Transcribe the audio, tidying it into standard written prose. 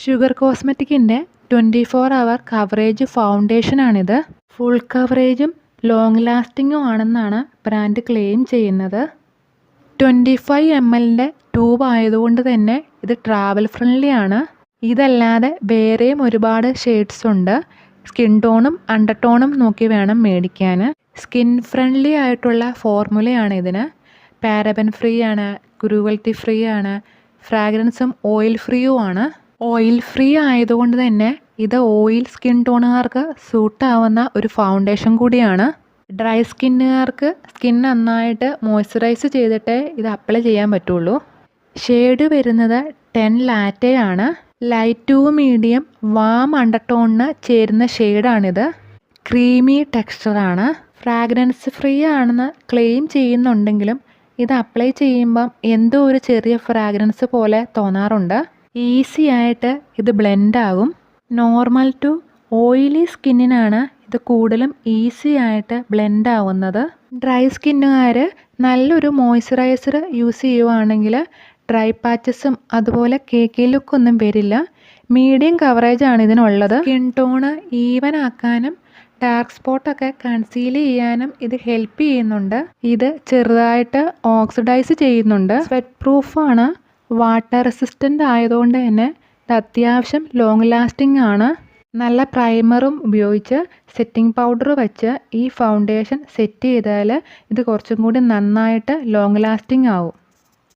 Sugar കോസ്മെറ്റിക്കിൻ്റെ 24 coverage ഫൗണ്ടേഷനാണിത്. Full കവറേജും ലോങ് ലാസ്റ്റിങ്ങും ആണെന്നാണ് ബ്രാൻഡ് ക്ലെയിം ചെയ്യുന്നത്. 25 ml ട്യൂബ് ആയതുകൊണ്ട് തന്നെ ഇത് ട്രാവൽ ഫ്രണ്ട്ലി ആണ്. ഇതല്ലാതെ വേറെയും ഒരുപാട് ഷെയ്ഡ്സ് ഉണ്ട്. സ്കിൻ ടോണും അണ്ടർ ടോണും നോക്കി വേണം മേടിക്കാൻ. സ്കിൻ ഫ്രണ്ട്ലി ആയിട്ടുള്ള ഫോർമുലയാണ് ഇതിന്. പാരബൻ ഫ്രീ ആണ്, ക്രൂവൽറ്റി ഫ്രീ ആണ്, ഫ്രാഗ്രൻസും ഓയിൽ ഫ്രീയും ആണ്. ഓയിൽ ഫ്രീ ആയതുകൊണ്ട് തന്നെ ഇത് ഓയിൽ സ്കിൻ ടോണുകാർക്ക് സൂട്ടാവുന്ന ഒരു ഫൗണ്ടേഷൻ കൂടിയാണ്. ഡ്രൈ സ്കിന്നുകാർക്ക് സ്കിൻ നന്നായിട്ട് മോയ്സ്ചറൈസ് ചെയ്തിട്ടേ ഇത് അപ്ലൈ ചെയ്യാൻ പറ്റുള്ളൂ. ഷെയ്ഡ് വരുന്നത് 10 ലാറ്റെ ആണ്. Light to medium warm under ടോണിന് ചേരുന്ന ഷെയ്ഡാണിത്. ക്രീമി ടെക്സ്ചറാണ്. ഫ്രാഗ്രൻസ് ഫ്രീ ആണെന്ന് ക്ലെയിം ചെയ്യുന്നുണ്ടെങ്കിലും ഇത് അപ്ലൈ ചെയ്യുമ്പം എന്തോ ഒരു ചെറിയ ഫ്രാഗ്രൻസ് പോലെ തോന്നാറുണ്ട്. ഈസി ആയിട്ട് ഇത് ബ്ലെൻഡ് ആകും. നോർമൽ ടു ഓയിലി സ്കിന്നിനാണ് ഇത് കൂടുതലും ഈസി ആയിട്ട് ബ്ലെൻഡ് ആവുന്നത്. ഡ്രൈ സ്കിന്നുകാർ നല്ലൊരു മോയ്സ്ചറൈസർ യൂസ് ചെയ്യുവാണെങ്കിൽ ഡ്രൈ പാച്ചസും അതുപോലെ കേക്കി ലുക്കൊന്നും വരില്ല. മീഡിയം കവറേജ് ആണ് ഇതിനുള്ളത്. സ്കിൻ ടോണ് ഈവൻ ആക്കാനും ഡാർക്ക് സ്പോട്ടൊക്കെ കൺസീൽ ചെയ്യാനും ഇത് ഹെൽപ്പ് ചെയ്യുന്നുണ്ട്. ഇത് ചെറുതായിട്ട് ഓക്സിഡൈസ് ചെയ്യുന്നുണ്ട്. സ്വെറ്റ് പ്രൂഫാണ്. വാട്ടർ റെസിസ്റ്റൻ്റ് ആയതുകൊണ്ട് തന്നെ ഇത് അത്യാവശ്യം ലോങ് ലാസ്റ്റിംഗ് ആണ്. നല്ല പ്രൈമറും ഉപയോഗിച്ച് സെറ്റിംഗ് പൗഡർ വെച്ച് ഈ ഫൗണ്ടേഷൻ സെറ്റ് ചെയ്താൽ ഇത് കുറച്ചും കൂടി നന്നായിട്ട് ലോങ് ലാസ്റ്റിംഗ് ആവും.